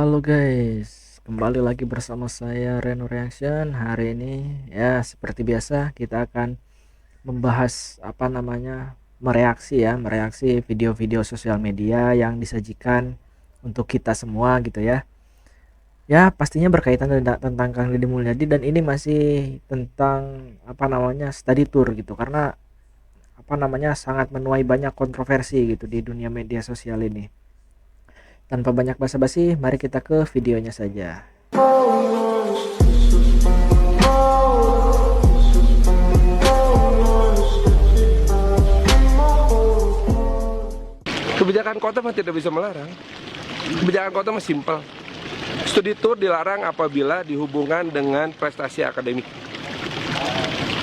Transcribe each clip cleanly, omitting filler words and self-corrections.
Halo guys, kembali lagi bersama saya Reno Reaction. Hari ini ya seperti biasa kita akan membahas mereaksi video-video sosial media yang disajikan untuk kita semua gitu ya. Ya pastinya berkaitan tentang Kang Deddy Mulyadi, dan ini masih tentang study tour gitu, karena sangat menuai banyak kontroversi gitu di dunia media sosial ini. Tanpa banyak basa-basi, mari kita ke videonya saja. Kebijakan kota mah tidak bisa melarang. Kebijakan kota mah simpel. Studi tour dilarang apabila dihubungkan dengan prestasi akademik.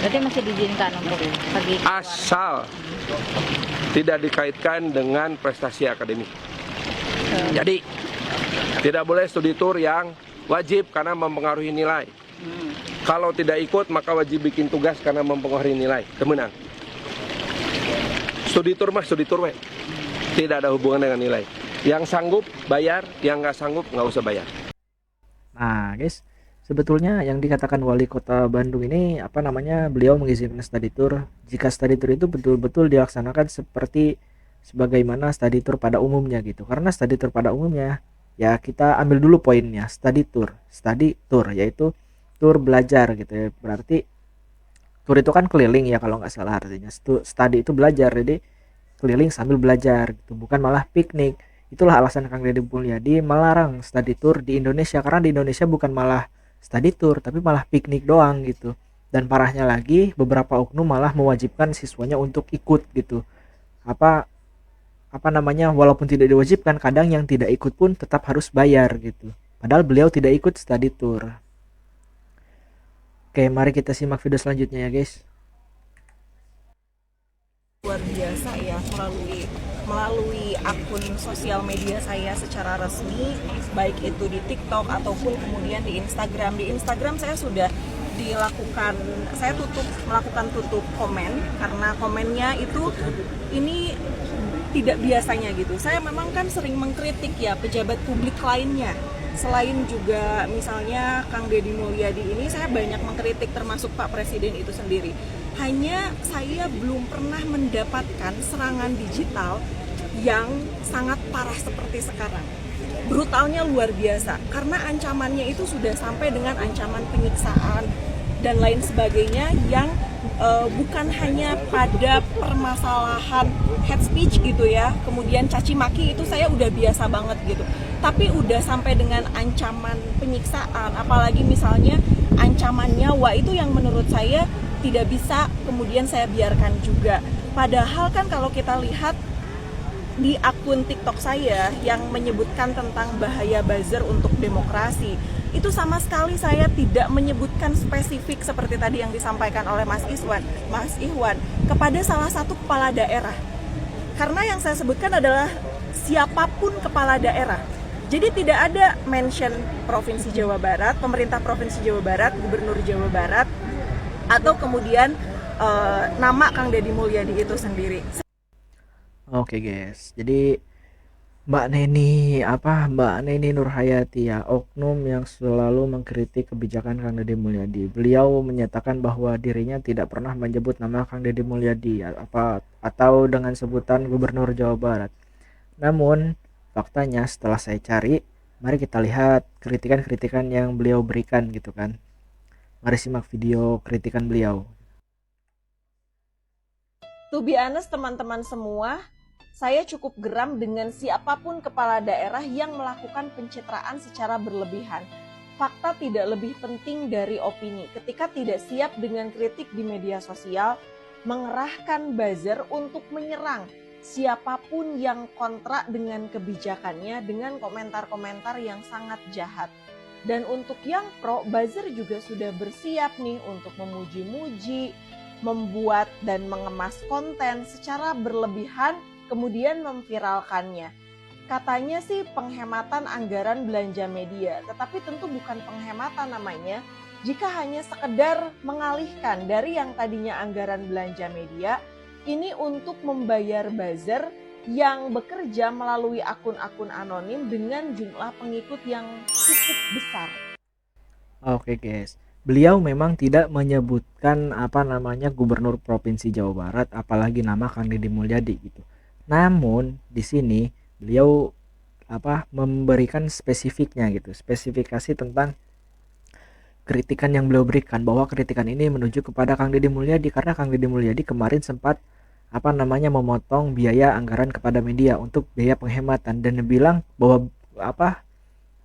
Berarti masih diizinkan untuk pergi Asal tidak dikaitkan dengan prestasi akademik. Jadi tidak boleh studi tour yang wajib karena mempengaruhi nilai. Kalau tidak ikut maka wajib bikin tugas karena mempengaruhi nilai. Kemenang. Studi tour mah studi tour we. Tidak ada hubungan dengan nilai. Yang sanggup bayar, yang nggak sanggup nggak usah bayar. Nah guys, sebetulnya yang dikatakan wali kota Bandung ini beliau mengizinkan study tour jika study tour itu betul-betul dilaksanakan sebagaimana study tour pada umumnya gitu. Karena study tour pada umumnya, ya kita ambil dulu poinnya. Study tour yaitu tour belajar gitu ya. Berarti tour itu kan keliling ya kalau nggak salah artinya. Study itu belajar, jadi keliling sambil belajar gitu, bukan malah piknik. Itulah alasan Kang Deddy Mulyadi melarang study tour di Indonesia, karena di Indonesia bukan malah study tour tapi malah piknik doang gitu. Dan parahnya lagi, beberapa oknum malah mewajibkan siswanya untuk ikut gitu. Apa walaupun tidak diwajibkan, kadang yang tidak ikut pun tetap harus bayar gitu. Padahal beliau tidak ikut study tour. Oke, mari kita simak video selanjutnya ya guys. Luar biasa ya, melalui akun sosial media saya secara resmi, baik itu di TikTok ataupun kemudian di Instagram. Di Instagram saya sudah melakukan tutup komen karena komennya itu ini tidak biasanya gitu. Saya memang kan sering mengkritik ya pejabat publik lainnya. Selain juga misalnya Kang Deddy Mulyadi ini, saya banyak mengkritik termasuk Pak Presiden itu sendiri. Hanya saya belum pernah mendapatkan serangan digital yang sangat parah seperti sekarang. Brutalnya luar biasa, karena ancamannya itu sudah sampai dengan ancaman penyiksaan dan lain sebagainya yang bukan hanya pada permasalahan hate speech gitu ya, kemudian caci maki itu saya udah biasa banget gitu, tapi udah sampai dengan ancaman penyiksaan, apalagi misalnya ancaman nyawa, itu yang menurut saya tidak bisa kemudian saya biarkan juga. Padahal kan kalau kita lihat di akun TikTok saya yang menyebutkan tentang bahaya buzzer untuk demokrasi, itu sama sekali saya tidak menyebutkan spesifik seperti tadi yang disampaikan oleh Mas Ihwan kepada salah satu kepala daerah. Karena yang saya sebutkan adalah siapapun kepala daerah. Jadi tidak ada mention Provinsi Jawa Barat, pemerintah Provinsi Jawa Barat, Gubernur Jawa Barat, atau kemudian nama Kang Deddy Mulyadi itu sendiri. Oke guys, jadi Mbak Neni Nurhayati ya, oknum yang selalu mengkritik kebijakan Kang Deddy Mulyadi. Beliau menyatakan bahwa dirinya tidak pernah menyebut nama Kang Deddy Mulyadi atau dengan sebutan Gubernur Jawa Barat. Namun faktanya setelah saya cari, mari kita lihat kritikan-kritikan yang beliau berikan gitu kan. Mari simak video kritikan beliau. To be honest teman-teman semua, saya cukup geram dengan siapapun kepala daerah yang melakukan pencitraan secara berlebihan. Fakta tidak lebih penting dari opini. Ketika tidak siap dengan kritik di media sosial, mengerahkan buzzer untuk menyerang siapapun yang kontra dengan kebijakannya dengan komentar-komentar yang sangat jahat. Dan untuk yang pro, buzzer juga sudah bersiap nih untuk memuji-muji, membuat dan mengemas konten secara berlebihan, kemudian memviralkannya. Katanya sih penghematan anggaran belanja media, tetapi tentu bukan penghematan namanya jika hanya sekedar mengalihkan dari yang tadinya anggaran belanja media ini untuk membayar buzzer yang bekerja melalui akun-akun anonim dengan jumlah pengikut yang cukup besar. Oke guys, beliau memang tidak menyebutkan gubernur provinsi Jawa Barat, apalagi nama Kang Deddy Mulyadi gitu. Namun di sini beliau memberikan spesifiknya gitu, spesifikasi tentang kritikan yang beliau berikan, bahwa kritikan ini menuju kepada Kang Deddy Mulyadi karena Kang Deddy Mulyadi kemarin sempat memotong biaya anggaran kepada media untuk biaya penghematan, dan bilang bahwa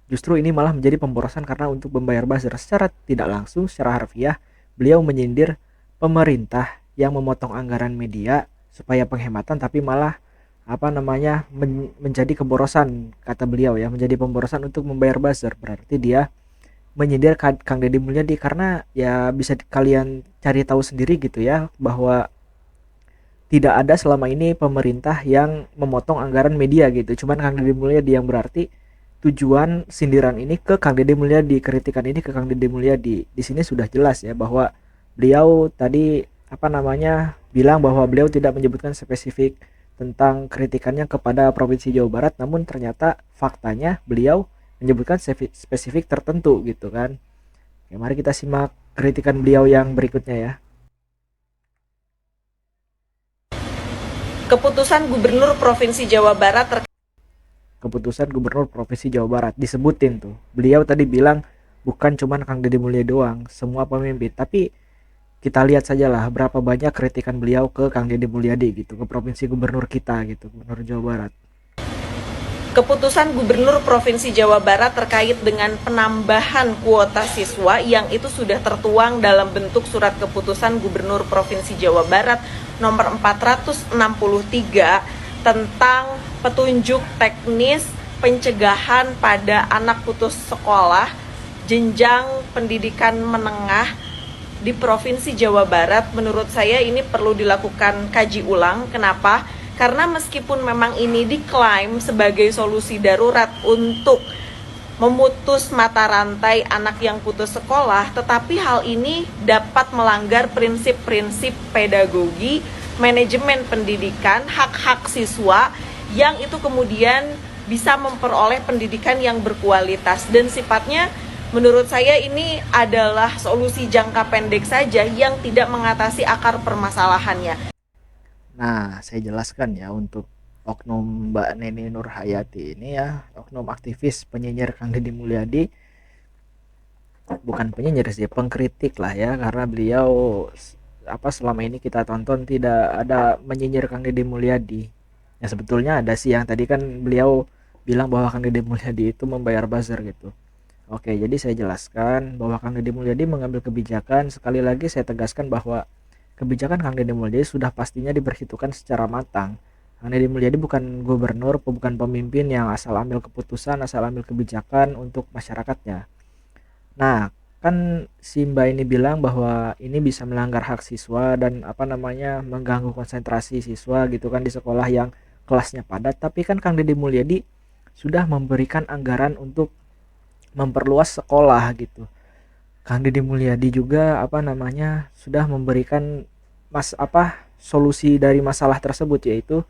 justru ini malah menjadi pemborosan karena untuk membayar buzzer. Secara tidak langsung, secara harfiah, beliau menyindir pemerintah yang memotong anggaran media supaya penghematan, tapi malah menjadi keborosan, kata beliau ya, menjadi pemborosan untuk membayar buzzer. Berarti dia menyindir Kang Deddy Mulyadi, karena ya bisa kalian cari tahu sendiri gitu ya, bahwa tidak ada selama ini pemerintah yang memotong anggaran media gitu. Cuman Kang Deddy Mulyadi, yang berarti tujuan sindiran ini ke Kang Deddy Mulyadi, kritikan ini ke Kang Deddy Mulyadi. Di sini sudah jelas ya bahwa beliau tadi bilang bahwa beliau tidak menyebutkan spesifik tentang kritikannya kepada Provinsi Jawa Barat, namun ternyata faktanya beliau menyebutkan spesifik tertentu gitu kan. Oke, mari kita simak kritikan beliau yang berikutnya ya. Keputusan Gubernur Provinsi Jawa Barat Keputusan Gubernur Provinsi Jawa Barat disebutin tuh. Beliau tadi bilang bukan cuman Kang Deddy Mulyadi doang, semua pemimpin. Tapi kita lihat saja lah berapa banyak kritikan beliau ke Kang Deddy Mulyadi gitu, ke provinsi gubernur kita gitu, Gubernur Jawa Barat. Keputusan Gubernur Provinsi Jawa Barat terkait dengan penambahan kuota siswa yang itu sudah tertuang dalam bentuk surat keputusan Gubernur Provinsi Jawa Barat nomor 463 tentang petunjuk teknis pencegahan pada anak putus sekolah jenjang pendidikan menengah di Provinsi Jawa Barat. Menurut saya ini perlu dilakukan kaji ulang. Kenapa? Karena meskipun memang ini diklaim sebagai solusi darurat untuk memutus mata rantai anak yang putus sekolah, tetapi hal ini dapat melanggar prinsip-prinsip pedagogi, manajemen pendidikan, hak-hak siswa yang itu kemudian bisa memperoleh pendidikan yang berkualitas. Dan sifatnya menurut saya ini adalah solusi jangka pendek saja yang tidak mengatasi akar permasalahannya. Nah, saya jelaskan ya untuk oknum Mbak Neni Nurhayati ini ya, oknum aktivis penyinyir Kang Deddy Mulyadi. Bukan penyinyir sih, pengkritik lah ya, karena beliau selama ini kita tonton tidak ada menyinyir Kang Deddy Mulyadi. Ya sebetulnya ada sih, yang tadi kan beliau bilang bahwa Kang Deddy Mulyadi itu membayar buzzer gitu. Oke, jadi saya jelaskan bahwa Kang Deddy Mulyadi mengambil kebijakan. Sekali lagi saya tegaskan bahwa kebijakan Kang Deddy Mulyadi sudah pastinya diperhitungkan secara matang. Kang Deddy Mulyadi bukan gubernur, bukan pemimpin yang asal ambil keputusan, asal ambil kebijakan untuk masyarakatnya. Nah, kan si Mbak ini bilang bahwa ini bisa melanggar hak siswa dan mengganggu konsentrasi siswa gitu kan di sekolah yang kelasnya padat. Tapi kan Kang Deddy Mulyadi sudah memberikan anggaran untuk memperluas sekolah gitu. Kang Deddy Mulyadi juga sudah memberikan solusi dari masalah tersebut, yaitu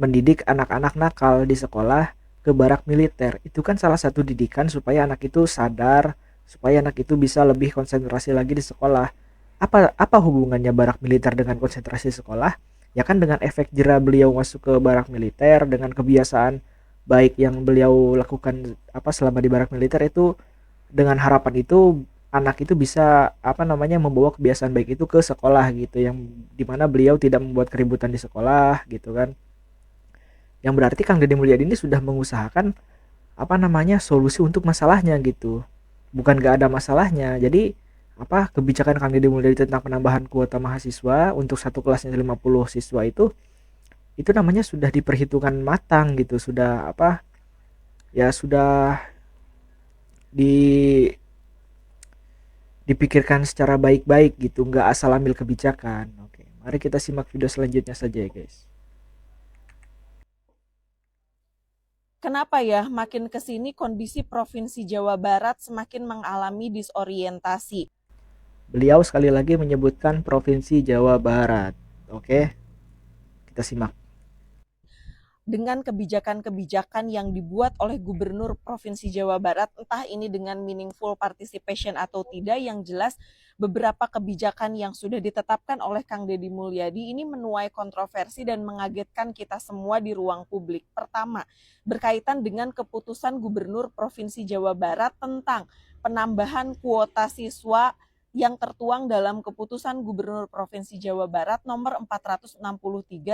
mendidik anak-anak nakal di sekolah ke barak militer. Itu kan salah satu didikan supaya anak itu sadar, supaya anak itu bisa lebih konsentrasi lagi di sekolah. Apa hubungannya barak militer dengan konsentrasi sekolah? Ya kan dengan efek jera beliau masuk ke barak militer, dengan kebiasaan baik yang beliau lakukan selama di barak militer itu, dengan harapan itu anak itu bisa membawa kebiasaan baik itu ke sekolah gitu, yang dimana beliau tidak membuat keributan di sekolah gitu kan. Yang berarti Kang Deddy Mulyadi ini sudah mengusahakan solusi untuk masalahnya gitu, bukan gak ada masalahnya. Jadi kebijakan Kang Deddy Mulyadi tentang penambahan kuota mahasiswa untuk satu kelasnya 50 siswa itu namanya sudah diperhitungkan matang gitu, sudah sudah dipikirkan secara baik-baik gitu, nggak asal ambil kebijakan. Oke, mari kita simak video selanjutnya saja ya guys. Kenapa ya makin kesini kondisi Provinsi Jawa Barat semakin mengalami disorientasi? Beliau sekali lagi menyebutkan Provinsi Jawa Barat. Oke, kita simak. dengan kebijakan-kebijakan yang dibuat oleh Gubernur Provinsi Jawa Barat, entah ini dengan meaningful participation atau tidak, yang jelas beberapa kebijakan yang sudah ditetapkan oleh Kang Deddy Mulyadi ini menuai kontroversi dan mengagetkan kita semua di ruang publik. Pertama, berkaitan dengan keputusan Gubernur Provinsi Jawa Barat tentang penambahan kuota siswa yang tertuang dalam keputusan Gubernur Provinsi Jawa Barat nomor 463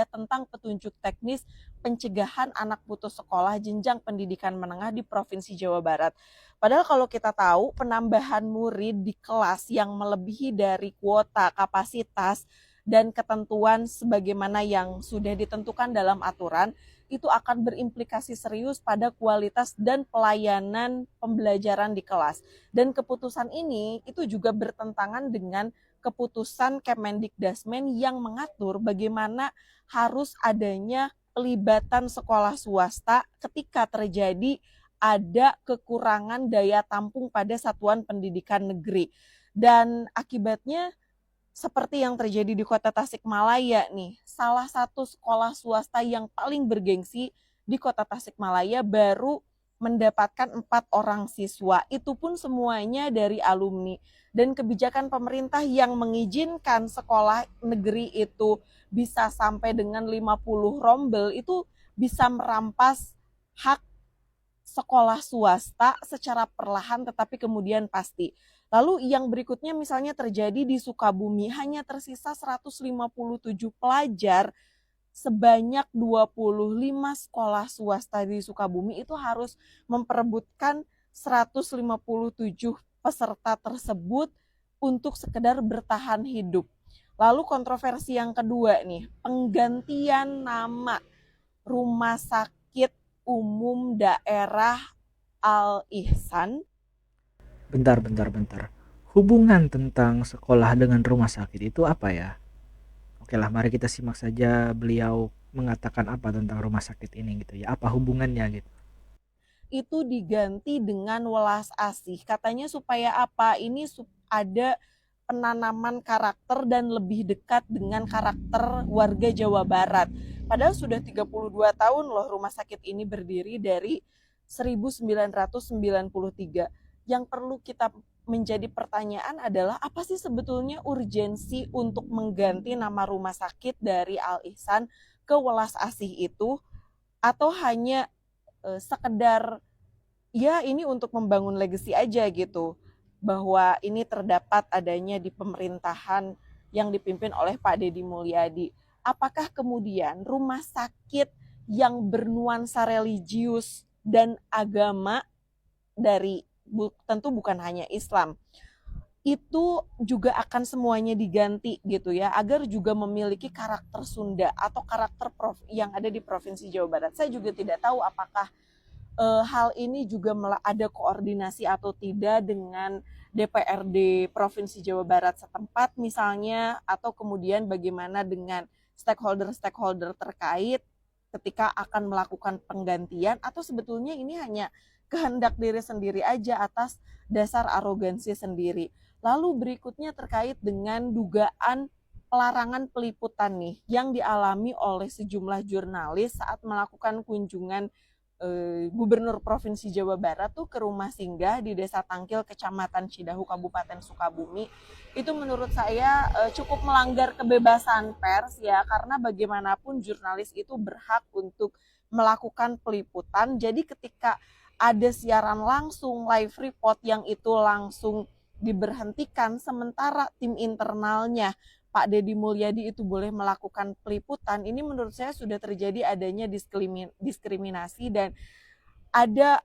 tentang petunjuk teknis pencegahan anak putus sekolah jenjang pendidikan menengah di Provinsi Jawa Barat. Padahal kalau kita tahu penambahan murid di kelas yang melebihi dari kuota kapasitas dan ketentuan sebagaimana yang sudah ditentukan dalam aturan, itu akan berimplikasi serius pada kualitas dan pelayanan pembelajaran di kelas. Dan keputusan ini itu juga bertentangan dengan keputusan Kemendikdasmen yang mengatur bagaimana harus adanya pelibatan sekolah swasta ketika terjadi ada kekurangan daya tampung pada satuan pendidikan negeri. Dan akibatnya seperti yang terjadi di Kota Tasikmalaya nih, salah satu sekolah swasta yang paling bergengsi di Kota Tasikmalaya baru mendapatkan 4 orang siswa, itu pun semuanya dari alumni. Dan kebijakan pemerintah yang mengizinkan sekolah negeri itu bisa sampai dengan 50 rombel itu bisa merampas hak sekolah swasta secara perlahan tetapi kemudian pasti. Lalu yang berikutnya misalnya terjadi di Sukabumi, hanya tersisa 157 pelajar sebanyak 25 sekolah swasta di Sukabumi itu harus memperebutkan 157 peserta tersebut untuk sekedar bertahan hidup. Lalu kontroversi yang kedua nih, penggantian nama Rumah Sakit Umum Daerah Al-Ihsan. Bentar. Hubungan tentang sekolah dengan rumah sakit itu apa ya? Oke lah, mari kita simak saja beliau mengatakan apa tentang rumah sakit ini gitu ya. Apa hubungannya gitu. Itu diganti dengan welas asih. Katanya supaya apa? Ini ada penanaman karakter dan lebih dekat dengan karakter warga Jawa Barat. Padahal sudah 32 tahun loh rumah sakit ini berdiri dari 1993. Yang perlu kita menjadi pertanyaan adalah apa sih sebetulnya urgensi untuk mengganti nama rumah sakit dari Al-Ihsan ke welas asih itu, atau hanya sekedar ya ini untuk membangun legacy aja gitu, bahwa ini terdapat adanya di pemerintahan yang dipimpin oleh Pak Deddy Mulyadi. Apakah kemudian rumah sakit yang bernuansa religius dan agama dari tentu bukan hanya Islam itu juga akan semuanya diganti gitu ya, agar juga memiliki karakter Sunda atau karakter yang ada di Provinsi Jawa Barat. Saya juga tidak tahu apakah hal ini juga ada koordinasi atau tidak dengan DPRD Provinsi Jawa Barat setempat misalnya, atau kemudian bagaimana dengan stakeholder terkait ketika akan melakukan penggantian, atau sebetulnya ini hanya kehendak diri sendiri aja atas dasar arogansi sendiri. Lalu berikutnya terkait dengan dugaan pelarangan peliputan nih yang dialami oleh sejumlah jurnalis saat melakukan kunjungan Gubernur Provinsi Jawa Barat tuh ke rumah singgah di Desa Tangkil, Kecamatan Cidahu, Kabupaten Sukabumi. Itu menurut saya cukup melanggar kebebasan pers ya, karena bagaimanapun jurnalis itu berhak untuk melakukan peliputan. Jadi ketika ada siaran langsung, live report yang itu langsung diberhentikan, sementara tim internalnya Pak Deddy Mulyadi itu boleh melakukan peliputan, ini menurut saya sudah terjadi adanya diskriminasi dan ada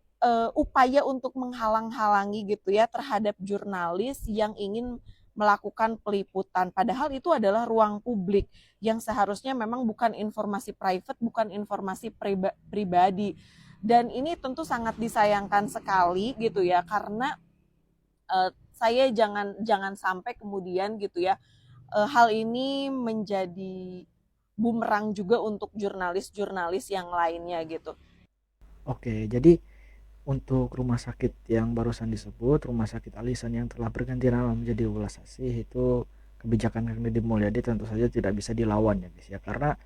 upaya untuk menghalang-halangi gitu ya terhadap jurnalis yang ingin melakukan peliputan. Padahal itu adalah ruang publik yang seharusnya memang bukan informasi private, bukan informasi pribadi. Dan ini tentu sangat disayangkan sekali gitu ya, karena saya jangan sampai kemudian gitu ya hal ini menjadi bumerang juga untuk jurnalis-jurnalis yang lainnya gitu. Oke, jadi untuk rumah sakit yang barusan disebut, Rumah Sakit Al-Ihsan yang telah berganti nama menjadi welas asih, itu kebijakan Kang Deddy Mulyadi tentu saja tidak bisa dilawan ya guys ya, karena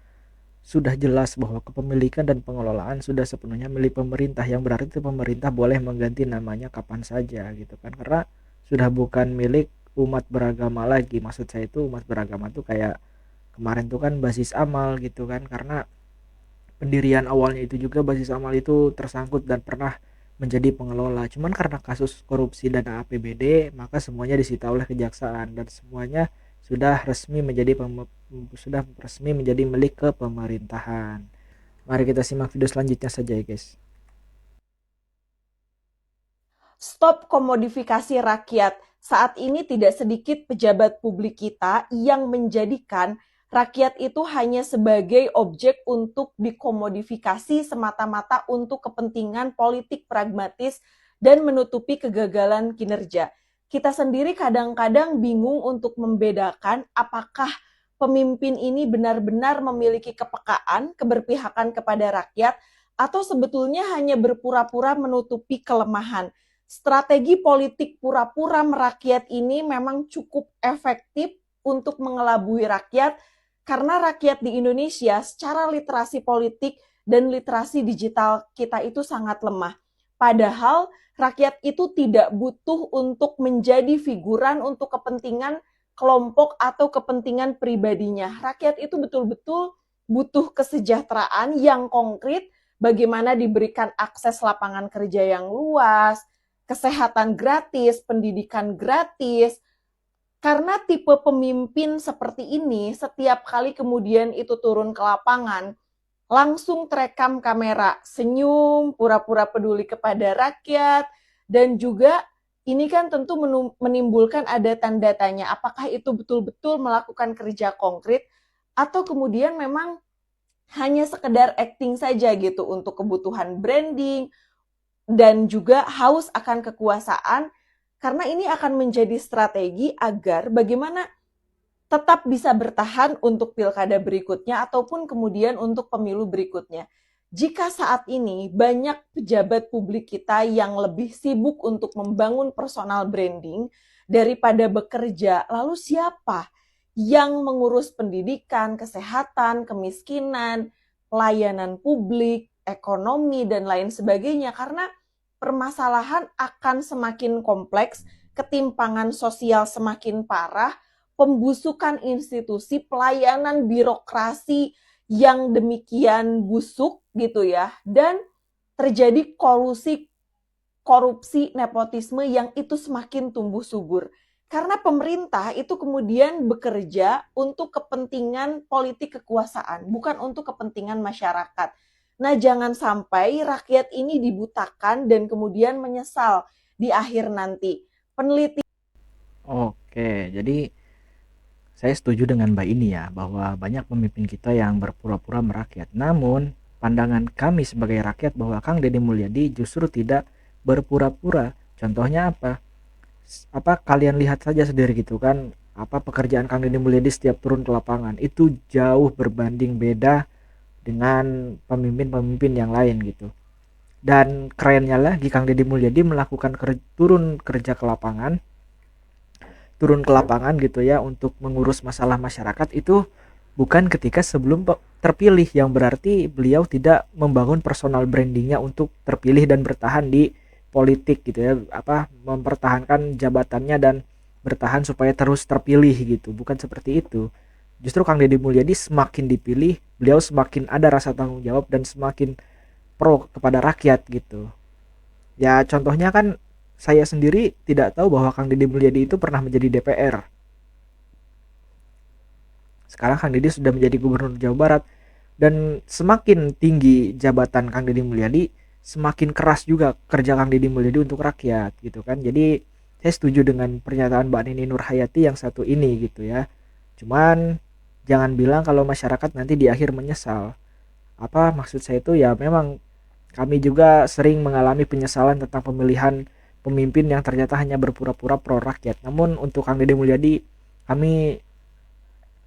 sudah jelas bahwa kepemilikan dan pengelolaan sudah sepenuhnya milik pemerintah, yang berarti pemerintah boleh mengganti namanya kapan saja gitu kan, karena sudah bukan milik umat beragama lagi. Maksud saya itu umat beragama tuh kayak kemarin tuh kan basis amal gitu kan, karena pendirian awalnya itu juga basis amal itu tersangkut dan pernah menjadi pengelola. Cuman karena kasus korupsi dana APBD, maka semuanya disita oleh kejaksaan dan semuanya sudah resmi menjadi milik ke pemerintahan. Mari kita simak video selanjutnya saja ya guys. Stop komodifikasi rakyat. Saat ini tidak sedikit pejabat publik kita yang menjadikan rakyat itu hanya sebagai objek untuk dikomodifikasi semata-mata untuk kepentingan politik pragmatis dan menutupi kegagalan kinerja. Kita sendiri kadang-kadang bingung untuk membedakan apakah pemimpin ini benar-benar memiliki kepekaan, keberpihakan kepada rakyat, atau sebetulnya hanya berpura-pura menutupi kelemahan. Strategi politik pura-pura merakyat ini memang cukup efektif untuk mengelabui rakyat, karena rakyat di Indonesia secara literasi politik dan literasi digital kita itu sangat lemah. Padahal rakyat itu tidak butuh untuk menjadi figuran untuk kepentingan kelompok atau kepentingan pribadinya. Rakyat itu betul-betul butuh kesejahteraan yang konkret, bagaimana diberikan akses lapangan kerja yang luas, kesehatan gratis, pendidikan gratis. Karena tipe pemimpin seperti ini, setiap kali kemudian itu turun ke lapangan, langsung terekam kamera, senyum, pura-pura peduli kepada rakyat, dan juga ini kan tentu menimbulkan ada tanda tanya, apakah itu betul-betul melakukan kerja konkret, atau kemudian memang hanya sekedar acting saja gitu untuk kebutuhan branding, dan juga haus akan kekuasaan, karena ini akan menjadi strategi agar bagaimana tetap bisa bertahan untuk pilkada berikutnya ataupun kemudian untuk pemilu berikutnya. Jika saat ini banyak pejabat publik kita yang lebih sibuk untuk membangun personal branding daripada bekerja, lalu siapa yang mengurus pendidikan, kesehatan, kemiskinan, pelayanan publik, ekonomi, dan lain sebagainya? Karena permasalahan akan semakin kompleks, ketimpangan sosial semakin parah, pembusukan institusi, pelayanan birokrasi yang demikian busuk gitu ya, dan terjadi korupsi, nepotisme yang itu semakin tumbuh subur. Karena pemerintah itu kemudian bekerja untuk kepentingan politik kekuasaan, bukan untuk kepentingan masyarakat. Nah, jangan sampai rakyat ini dibutakan dan kemudian menyesal di akhir nanti. Oke, jadi saya setuju dengan Mbak ini ya, bahwa banyak pemimpin kita yang berpura-pura merakyat. Namun, pandangan kami sebagai rakyat bahwa Kang Deddy Mulyadi justru tidak berpura-pura. Contohnya apa? Kalian lihat saja sendiri gitu kan, pekerjaan Kang Deddy Mulyadi setiap turun ke lapangan itu jauh berbanding beda dengan pemimpin-pemimpin yang lain gitu. Dan kerennya lagi, Kang Deddy Mulyadi melakukan turun ke lapangan gitu ya untuk mengurus masalah masyarakat itu bukan ketika sebelum terpilih, yang berarti beliau tidak membangun personal brandingnya untuk terpilih dan bertahan di politik gitu ya, mempertahankan jabatannya dan bertahan supaya terus terpilih gitu. Bukan seperti itu. Justru Kang Deddy Mulyadi semakin dipilih, beliau semakin ada rasa tanggung jawab dan semakin pro kepada rakyat gitu. Ya contohnya kan saya sendiri tidak tahu bahwa Kang Deddy Mulyadi itu pernah menjadi DPR. Sekarang Kang Deddy sudah menjadi Gubernur Jawa Barat, dan semakin tinggi jabatan Kang Deddy Mulyadi, semakin keras juga kerja Kang Deddy Mulyadi untuk rakyat gitu kan. Jadi saya setuju dengan pernyataan Mbak Nini Nurhayati yang satu ini gitu ya. Cuman jangan bilang kalau masyarakat nanti di akhir menyesal. Maksud saya itu ya, memang kami juga sering mengalami penyesalan tentang pemilihan pemimpin yang ternyata hanya berpura-pura pro rakyat. Namun untuk Kang Deddy Mulyadi, kami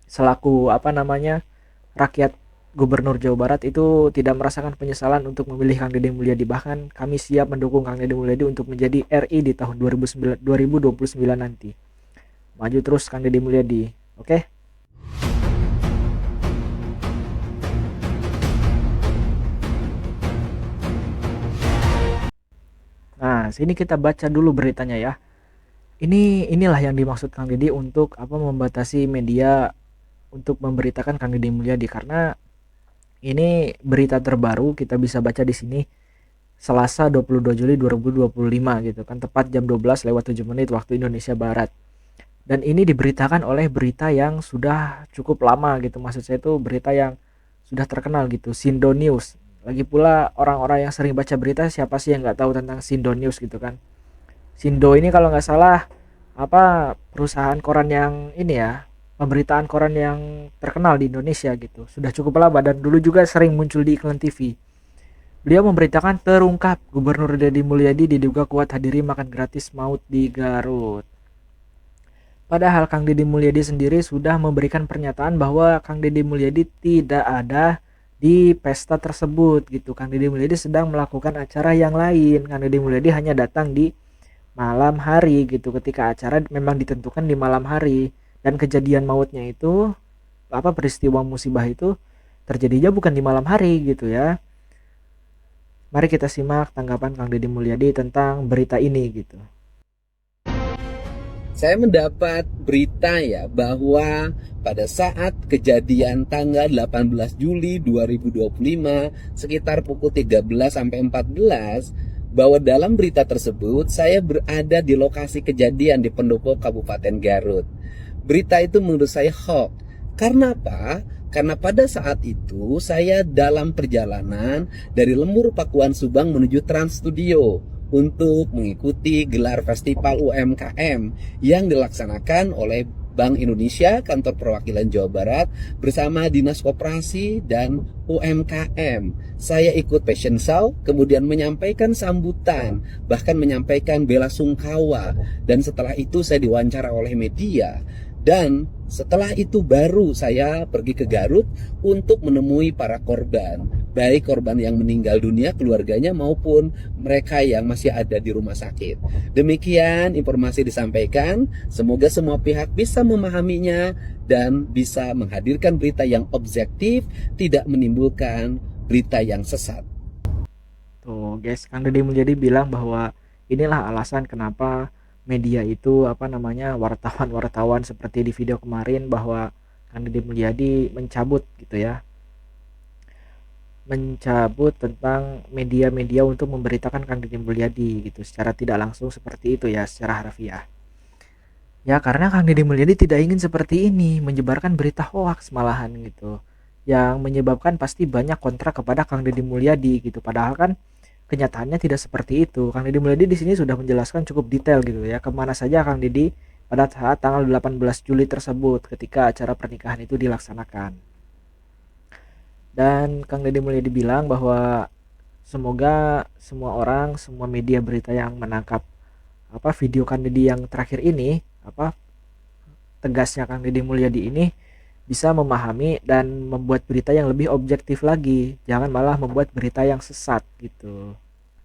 selaku rakyat Gubernur Jawa Barat itu tidak merasakan penyesalan untuk memilih Kang Deddy Mulyadi. Bahkan kami siap mendukung Kang Deddy Mulyadi untuk menjadi RI di tahun 2029 nanti. Maju terus Kang Deddy Mulyadi. Oke? Nah, sini kita baca dulu beritanya ya. Inilah yang dimaksud Kang Deddy untuk membatasi media untuk memberitakan Kang Deddy Mulyadi, karena ini berita terbaru kita bisa baca di sini Selasa 22 Juli 2025 gitu kan, tepat jam 12 lewat 7 menit waktu Indonesia Barat. Dan ini diberitakan oleh berita yang sudah cukup lama gitu, maksud saya itu berita yang sudah terkenal gitu, Sindo News. Lagi pula orang-orang yang sering baca berita, siapa sih yang nggak tahu tentang Sindo News gitu kan. Sindo ini kalau nggak salah perusahaan koran yang ini ya, pemberitaan koran yang terkenal di Indonesia gitu. Sudah cukup lama dan dulu juga sering muncul di iklan TV. Beliau memberitakan terungkap Gubernur Deddy Mulyadi diduga kuat hadiri makan gratis maut di Garut. Padahal Kang Deddy Mulyadi sendiri sudah memberikan pernyataan bahwa Kang Deddy Mulyadi tidak ada di pesta tersebut gitu. Kang Deddy Mulyadi sedang melakukan acara yang lain. Kang Deddy Mulyadi hanya datang di malam hari gitu, ketika acara memang ditentukan di malam hari, dan kejadian mautnya itu peristiwa musibah itu terjadinya bukan di malam hari gitu ya. Mari kita simak tanggapan Kang Deddy Mulyadi tentang berita ini gitu. Saya mendapat berita ya bahwa pada saat kejadian tanggal 18 Juli 2025 sekitar pukul 13 sampai 14, bahwa dalam berita tersebut saya berada di lokasi kejadian di Pendopo Kabupaten Garut. Berita itu menurut saya hoax. Karena apa? Karena pada saat itu saya dalam perjalanan dari Lembur Pakuan Subang menuju Trans Studio untuk mengikuti gelar festival UMKM yang dilaksanakan oleh Bank Indonesia, Kantor Perwakilan Jawa Barat bersama Dinas Koperasi dan UMKM. Saya ikut fashion show, kemudian menyampaikan sambutan, bahkan menyampaikan bela sungkawa, dan setelah itu saya diwawancara oleh media. Dan setelah itu baru saya pergi ke Garut untuk menemui para korban, baik korban yang meninggal dunia, keluarganya, maupun mereka yang masih ada di rumah sakit. Demikian informasi disampaikan, semoga semua pihak bisa memahaminya dan bisa menghadirkan berita yang objektif, tidak menimbulkan berita yang sesat. Tuh guys, Kang Deddy Mulyadi bilang bahwa inilah alasan kenapa media itu wartawan-wartawan seperti di video kemarin, bahwa Kang Deddy Mulyadi mencabut gitu ya, mencabut tentang media-media untuk memberitakan Kang Deddy Mulyadi gitu secara tidak langsung seperti itu ya, secara harfiah. Ya karena Kang Deddy Mulyadi tidak ingin seperti ini, menyebarkan berita hoaks malahan gitu, yang menyebabkan pasti banyak kontra kepada Kang Deddy Mulyadi gitu. Padahal kan kenyataannya tidak seperti itu. Kang Deddy Mulyadi di sini sudah menjelaskan cukup detail gitu ya, kemana saja Kang Deddy pada saat tanggal 18 Juli tersebut ketika acara pernikahan itu dilaksanakan. Dan Kang Deddy Mulyadi bilang bahwa semoga semua orang, semua media berita yang menangkap video Kang Deddy yang terakhir ini, tegasnya Kang Deddy Mulyadi ini, bisa memahami dan membuat berita yang lebih objektif lagi, jangan malah membuat berita yang sesat gitu.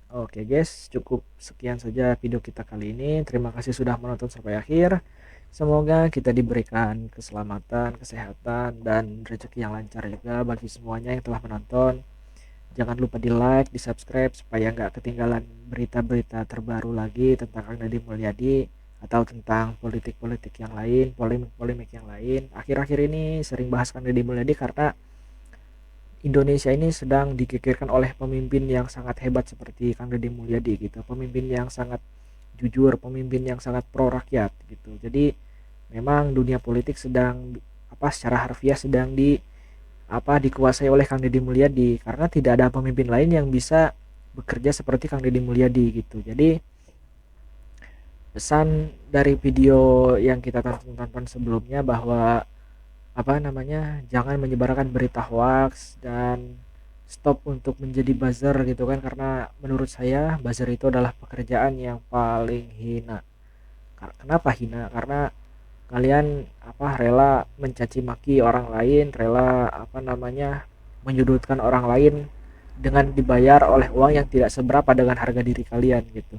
Oke guys, cukup sekian saja video kita kali ini. Terima kasih sudah menonton sampai akhir. Semoga kita diberikan keselamatan, kesehatan, dan rezeki yang lancar juga bagi semuanya yang telah menonton. Jangan lupa di like, di subscribe supaya nggak ketinggalan berita-berita terbaru lagi tentang Kang Deddy Mulyadi atau tentang politik-politik yang lain, polemik-polemik yang lain. Akhir-akhir ini sering bahas Kang Deddy Mulyadi karena Indonesia ini sedang dikikirkan oleh pemimpin yang sangat hebat seperti Kang Deddy Mulyadi gitu, pemimpin yang sangat jujur, pemimpin yang sangat pro rakyat gitu. Jadi memang dunia politik sedang secara harfiah sedang dikuasai oleh Kang Deddy Mulyadi, karena tidak ada pemimpin lain yang bisa bekerja seperti Kang Deddy Mulyadi gitu. Jadi pesan dari video yang kita tonton sebelumnya bahwa jangan menyebarkan berita hoax dan stop untuk menjadi buzzer gitu kan, karena menurut saya buzzer itu adalah pekerjaan yang paling hina. Kenapa hina? Karena kalian rela mencaci maki orang lain, rela menyudutkan orang lain dengan dibayar oleh uang yang tidak seberapa dengan harga diri kalian gitu.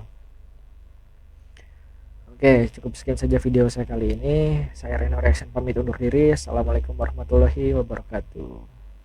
Oke, cukup sekian saja video saya kali ini. Saya Reno Reaction pamit undur diri. Assalamualaikum warahmatullahi wabarakatuh.